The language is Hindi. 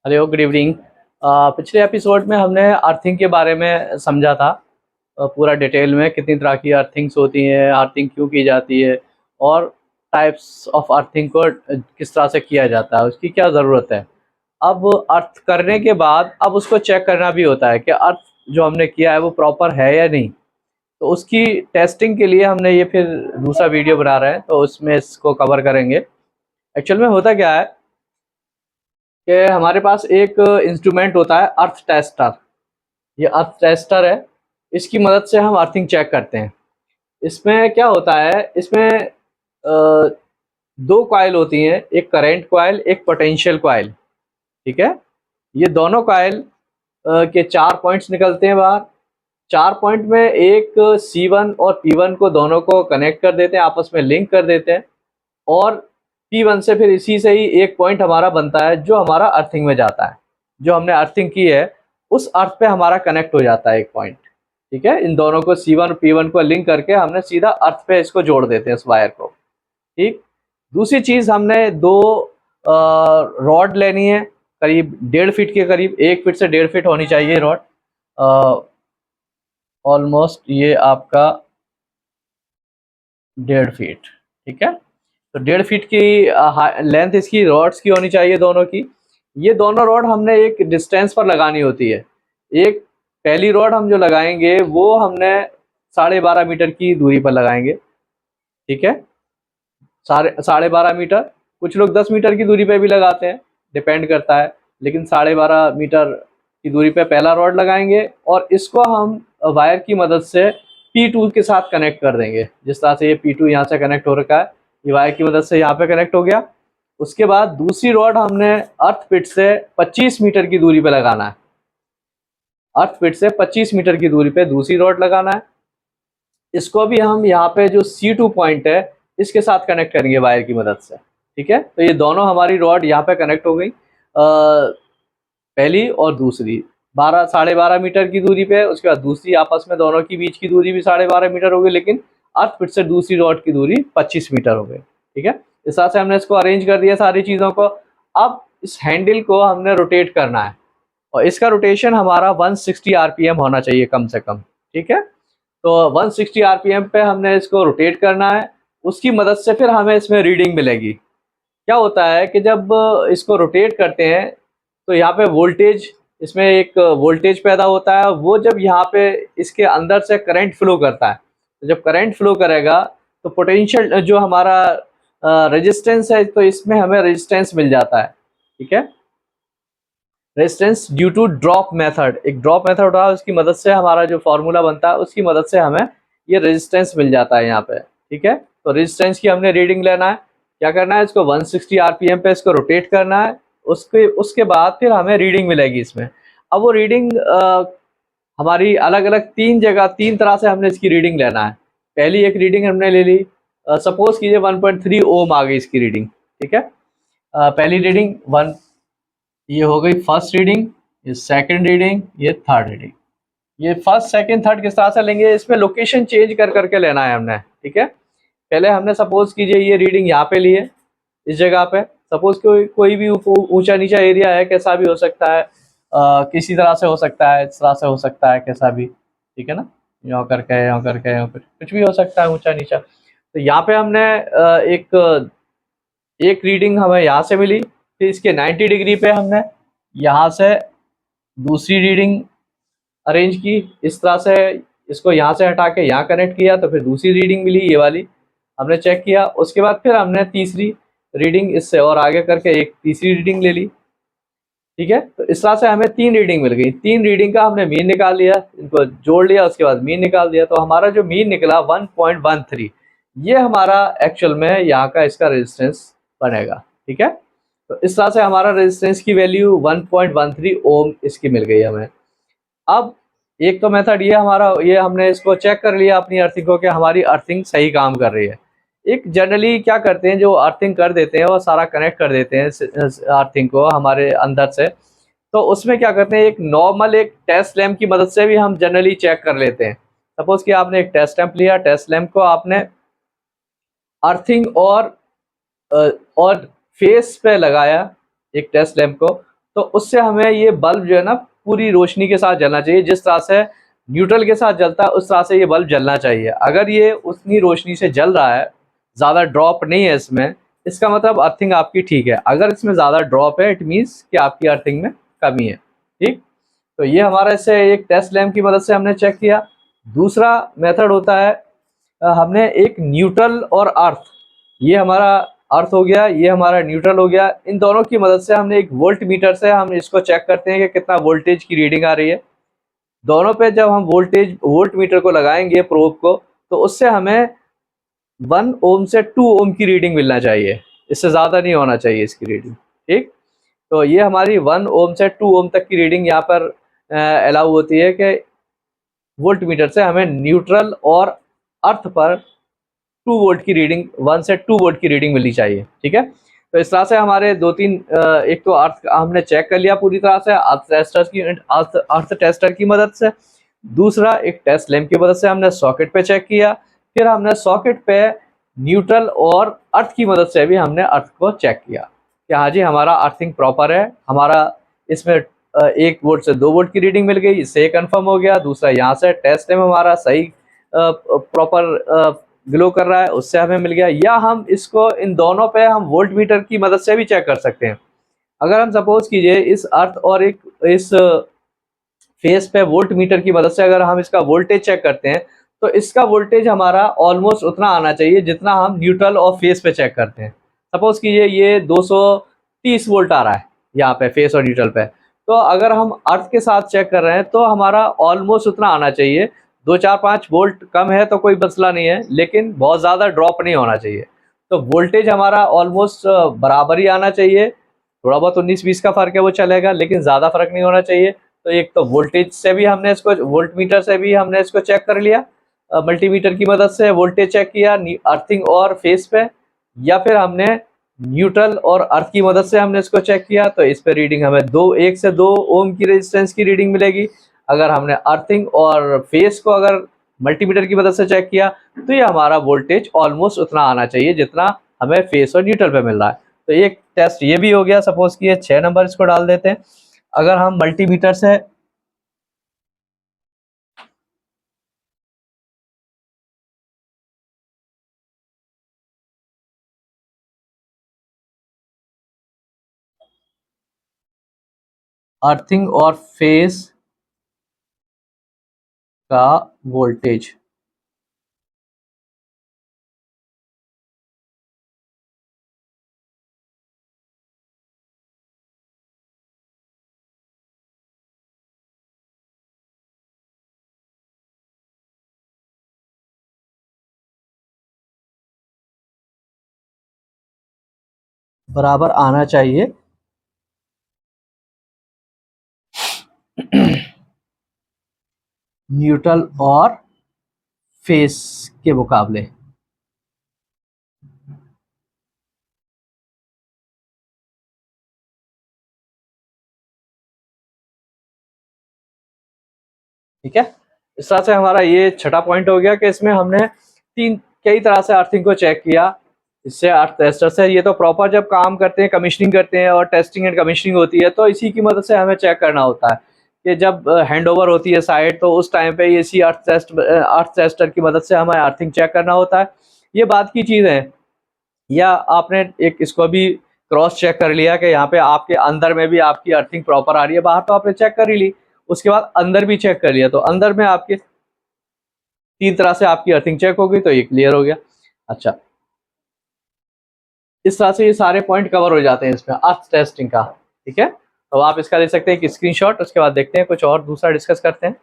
Hello, good evening. पिछले एपिसोड में हमने अर्थिंग के बारे में समझा था। पूरा डिटेल में कितनी तरह की अर्थिंग्स होती हैं, अर्थिंग क्यों की जाती है और टाइप्स ऑफ अर्थिंग को किस तरह से किया जाता है, उसकी क्या ज़रूरत है। अब अर्थ करने के बाद अब उसको चेक करना भी होता है कि अर्थ जो हमने किया है वो प्रॉपर है या नहीं। तो उसकी टेस्टिंग के लिए हमने ये फिर दूसरा वीडियो बना रहे हैं, तो उसमें इसको कवर करेंगे। एक्चुअल में होता क्या है कि हमारे पास एक इंस्ट्रूमेंट होता है, अर्थ टेस्टर। ये अर्थ टेस्टर है, इसकी मदद से हम अर्थिंग चेक करते हैं। इसमें क्या होता है, इसमें दो कॉइल होती हैं, एक करंट कॉइल, एक पोटेंशियल कॉइल। ठीक है, ये दोनों कॉइल के 4 पॉइंट्स निकलते हैं बाहर। 4 पॉइंट में एक C1 और P1 को दोनों को कनेक्ट कर देते हैं, आपस में लिंक कर देते हैं। और P1 से फिर इसी से ही एक पॉइंट हमारा बनता है जो हमारा अर्थिंग में जाता है। जो हमने अर्थिंग की है उस अर्थ पे हमारा कनेक्ट हो जाता है एक पॉइंट। ठीक है, इन दोनों को C1 और P1 को लिंक करके हमने सीधा अर्थ पे इसको जोड़ देते हैं, इस वायर को। ठीक। दूसरी चीज, हमने दो रॉड लेनी है, करीब 1.5 फीट के करीब, 1 फीट से 1.5 फीट होनी चाहिए रॉड। ऑलमोस्ट ये आपका 1.5 फीट। ठीक है, तो 1.5 फीट की लेंथ इसकी रॉड्स की होनी चाहिए, दोनों की। ये दोनों रॉड हमने एक डिस्टेंस पर लगानी होती है। एक पहली रॉड हम जो लगाएंगे वो हमने 12.5 मीटर की दूरी पर लगाएंगे। ठीक है, 12.5 मीटर। कुछ लोग 10 मीटर की दूरी पे भी लगाते हैं, डिपेंड करता है। लेकिन 12.5 मीटर की दूरी पे पहला रॉड लगाएंगे और इसको हम वायर की मदद से P2 के साथ कनेक्ट कर देंगे। जिस तरह से ये P2 यहाँ से कनेक्ट हो रखा है, ये वायर की मदद से यहाँ पे कनेक्ट हो गया। उसके बाद दूसरी रॉड हमने अर्थ पिट से 25 मीटर की दूरी पे लगाना है। अर्थ पिट से 25 मीटर की दूरी पे दूसरी रॉड लगाना है। इसको भी हम यहाँ पे जो C2 पॉइंट है इसके साथ कनेक्ट करेंगे वायर की मदद से। ठीक है, तो ये दोनों हमारी रॉड यहाँ पे कनेक्ट हो गई, पहली और दूसरी 12.5 मीटर की दूरी पे। उसके बाद दूसरी, आपस में दोनों की बीच की दूरी भी 12.5 मीटर हो गई, लेकिन अर्थ पिट से दूसरी रॉड की दूरी 25 मीटर हो गई। ठीक है, इस तरह से हमने इसको अरेंज कर दिया सारी चीज़ों को। अब इस हैंडल को हमने रोटेट करना है और इसका रोटेशन हमारा 160 आरपीएम होना चाहिए कम से कम। ठीक है, तो 160 आरपीएम पे हमने इसको रोटेट करना है। उसकी मदद से फिर हमें इसमें रीडिंग मिलेगी। क्या होता है कि जब इसको रोटेट करते हैं तो यहाँ पे वोल्टेज, इसमें एक वोल्टेज पैदा होता है। वो जब यहाँ पे इसके अंदर से करंट फ्लो करता है, तो जब करंट फ्लो करेगा तो पोटेंशियल जो हमारा रेजिस्टेंस है, तो इसमें हमें रेजिस्टेंस मिल जाता है। ठीक है, resistance due to drop method, एक ड्रॉप मेथड होता है, उसकी मदद से हमारा जो फॉर्मूला बनता है उसकी मदद से हमें ये रेजिस्टेंस मिल जाता है यहाँ पे। ठीक है, तो रेजिस्टेंस की हमने रीडिंग लेना है। क्या करना है, इसको 160 आरपीएम पे इसको रोटेट करना है। उसके उसके बाद फिर हमें रीडिंग मिलेगी इसमें। अब वो रीडिंग हमारी अलग अलग तीन तरह से हमने इसकी रीडिंग लेना है। पहली एक रीडिंग हमने ले ली, सपोज कीजिए 1.3 ओम आ गई इसकी रीडिंग। ठीक है, पहली रीडिंग वन, ये हो गई फर्स्ट रीडिंग, ये सेकंड रीडिंग, ये थर्ड रीडिंग। ये फर्स्ट सेकंड थर्ड किस तरह से लेंगे, इसमें लोकेशन चेंज कर करके लेना है हमने। ठीक है, पहले हमने सपोज कीजिए ये रीडिंग यहाँ पे लिए, इस जगह पे। सपोज कोई भी ऊंचा नीचा एरिया है, कैसा भी हो सकता है, किसी तरह से हो सकता है, इस तरह से हो सकता है, कैसा भी। ठीक है ना, यहाँ करके यहाँ करके यहाँ पर कुछ भी हो सकता है, ऊंचा नीचा। तो यहाँ पे हमने एक रीडिंग हमें यहाँ से मिली। फिर इसके 90 डिग्री पे हमने यहाँ से दूसरी रीडिंग अरेंज की, इस तरह से। इसको यहाँ से हटा के यहाँ कनेक्ट किया तो फिर दूसरी रीडिंग मिली, ये वाली हमने चेक किया। उसके बाद फिर हमने तीसरी रीडिंग इससे और आगे करके एक तीसरी रीडिंग ले ली। ठीक है, तो इस तरह से हमें 3 रीडिंग मिल गई। 3 रीडिंग का हमने मीन निकाल लिया, इनको जोड़ लिया, उसके बाद मीन निकाल दिया। तो हमारा जो मीन निकला 1.13, ये हमारा एक्चुअल में यहाँ का इसका रेजिस्टेंस बनेगा। ठीक है, तो इस तरह से हमारा रेजिस्टेंस की वैल्यू 1.13 ओम इसकी मिल गई हमें। अब एक तो मेथड ये हमारा, ये हमने इसको चेक कर लिया अपनी अर्थिंग को कि हमारी अर्थिंग सही काम कर रही है। एक जनरली क्या करते हैं, जो अर्थिंग कर देते हैं वो सारा कनेक्ट कर देते हैं अर्थिंग को हमारे अंदर से। तो उसमें क्या करते हैं, एक नॉर्मल एक टेस्ट लैंप की मदद से भी हम जनरली चेक कर लेते हैं। सपोज कि आपने एक टेस्ट लैंप लिया, टेस्ट लैंप को आपने अर्थिंग और फेस पे लगाया एक टेस्ट लैंप को, तो उससे हमें ये बल्ब जो है ना पूरी रोशनी के साथ जलना चाहिए, जिस तरह से न्यूट्रल के साथ जलता है उस तरह से ये बल्ब जलना चाहिए। अगर ये उतनी रोशनी से जल रहा है, ज़्यादा ड्रॉप नहीं है इसमें, इसका मतलब अर्थिंग आपकी ठीक है। अगर इसमें ज़्यादा ड्रॉप है, इट मीन्स कि आपकी अर्थिंग में कमी है। ठीक, तो ये हमारा इससे एक टेस्ट लैम्प की मदद से हमने चेक किया। दूसरा मेथड होता है, हमने एक न्यूट्रल और अर्थ, ये हमारा अर्थ हो गया, ये हमारा न्यूट्रल हो गया, इन दोनों की मदद से हमने एक वोल्ट मीटर से हम इसको चेक करते हैं कि कितना वोल्टेज की रीडिंग आ रही है। दोनों पे जब हम वोल्ट मीटर को लगाएंगे प्रोब को, तो उससे हमें 1 ओम से 2 ओम की रीडिंग मिलना चाहिए, इससे ज़्यादा नहीं होना चाहिए इसकी रीडिंग। ठीक, तो ये हमारी 1 ओम से 2 ओम तक की रीडिंग यहाँ पर अलाउ होती है कि वोल्ट मीटर से हमें न्यूट्रल और अर्थ पर 2 वोल्ट की रीडिंग, 1 से 2 वोल्ट की रीडिंग मिलनी चाहिए। ठीक है, तो इस तरह से हमारे 2-3 एक तो अर्थ हमने चेक कर लिया पूरी तरह से अर्थ टेस्टर की मदद से। दूसरा एक टेस्ट लैम्प की मदद से हमने सॉकेट पे चेक किया। फिर हमने सॉकेट पे न्यूट्रल और अर्थ की मदद से भी हमने अर्थ को चेक किया कि हाँ जी हमारा अर्थिंग प्रॉपर है, हमारा इसमें 1 वोल्ट से 2 वोल्ट की रीडिंग मिल गई, इससे ये कन्फर्म हो गया। दूसरा यहाँ से टेस्ट लैम्प हमारा सही प्रॉपर ग्लो कर रहा है, उससे हमें मिल गया। या हम इसको इन दोनों पे हम वोल्ट मीटर की मदद से भी चेक कर सकते हैं। अगर हम सपोज कीजिए इस अर्थ और इस फेस पे वोल्ट मीटर की मदद से अगर हम इसका वोल्टेज चेक करते हैं, तो इसका वोल्टेज हमारा ऑलमोस्ट उतना आना चाहिए जितना हम न्यूट्रल और फेस पे चेक करते हैं। सपोज कीजिए ये 230 वोल्ट आ रहा है यहाँ पे फेस और न्यूट्रल पे, तो अगर हम अर्थ के साथ चेक कर रहे हैं तो हमारा ऑलमोस्ट उतना आना चाहिए। 2-4-5 वोल्ट कम है तो कोई मसला नहीं है, लेकिन बहुत ज़्यादा ड्रॉप नहीं होना चाहिए। तो वोल्टेज हमारा ऑलमोस्ट बराबर ही आना चाहिए। थोड़ा बहुत 19-20 का फ़र्क है वो चलेगा, लेकिन ज़्यादा फ़र्क नहीं होना चाहिए। तो एक तो वोल्टेज से भी हमने इसको, वोल्ट मीटर से भी हमने इसको चेक कर लिया, मल्टीमीटर की मदद से वोल्टेज चेक किया अर्थिंग और फेस पे, या फिर हमने न्यूट्रल और अर्थ की मदद से हमने इसको चेक किया। तो इस पे रीडिंग हमें 1 से 2 ओम की रेजिस्टेंस की रीडिंग मिलेगी। अगर हमने अर्थिंग और फेस को अगर मल्टीमीटर की मदद से चेक किया, तो ये हमारा वोल्टेज ऑलमोस्ट उतना आना चाहिए जितना हमें फेस और न्यूट्रल पे मिल रहा है। तो एक टेस्ट ये भी हो गया। सपोज कि 6 नंबर इसको डाल देते हैं। अगर हम मल्टीमीटर से अर्थिंग और फेस का वोल्टेज, बराबर आना चाहिए न्यूट्रल और फेस के मुकाबले। ठीक है, इस तरह से हमारा ये छठा पॉइंट हो गया कि इसमें हमने कई तरह से अर्थिंग को चेक किया। इससे अर्थ टेस्टर से ये तो प्रॉपर जब काम करते हैं, कमीशनिंग करते हैं और टेस्टिंग एंड कमीशनिंग होती है, तो इसी की मदद से हमें चेक करना होता है कि जब हैंड ओवर होती है साइट, तो उस टाइम पे इसी अर्थ टेस्टर की मदद से हमें अर्थिंग चेक करना होता है। ये बात की चीज़ है। या आपने एक इसको भी क्रॉस चेक कर लिया कि यहाँ पे आपके अंदर में भी आपकी अर्थिंग प्रॉपर आ रही है, बाहर तो आपने चेक कर ही ली, उसके बाद अंदर भी चेक कर लिया, तो अंदर में आपके 3 तरह से आपकी अर्थिंग चेक हो गई, तो ये क्लियर हो गया। अच्छा, इस तरह से ये सारे पॉइंट कवर हो जाते हैं इसमें अर्थ टेस्टिंग का। ठीक है, तो आप इसका ले सकते हैं एक स्क्रीनशॉट, उसके बाद देखते हैं कुछ और दूसरा डिस्कस करते हैं।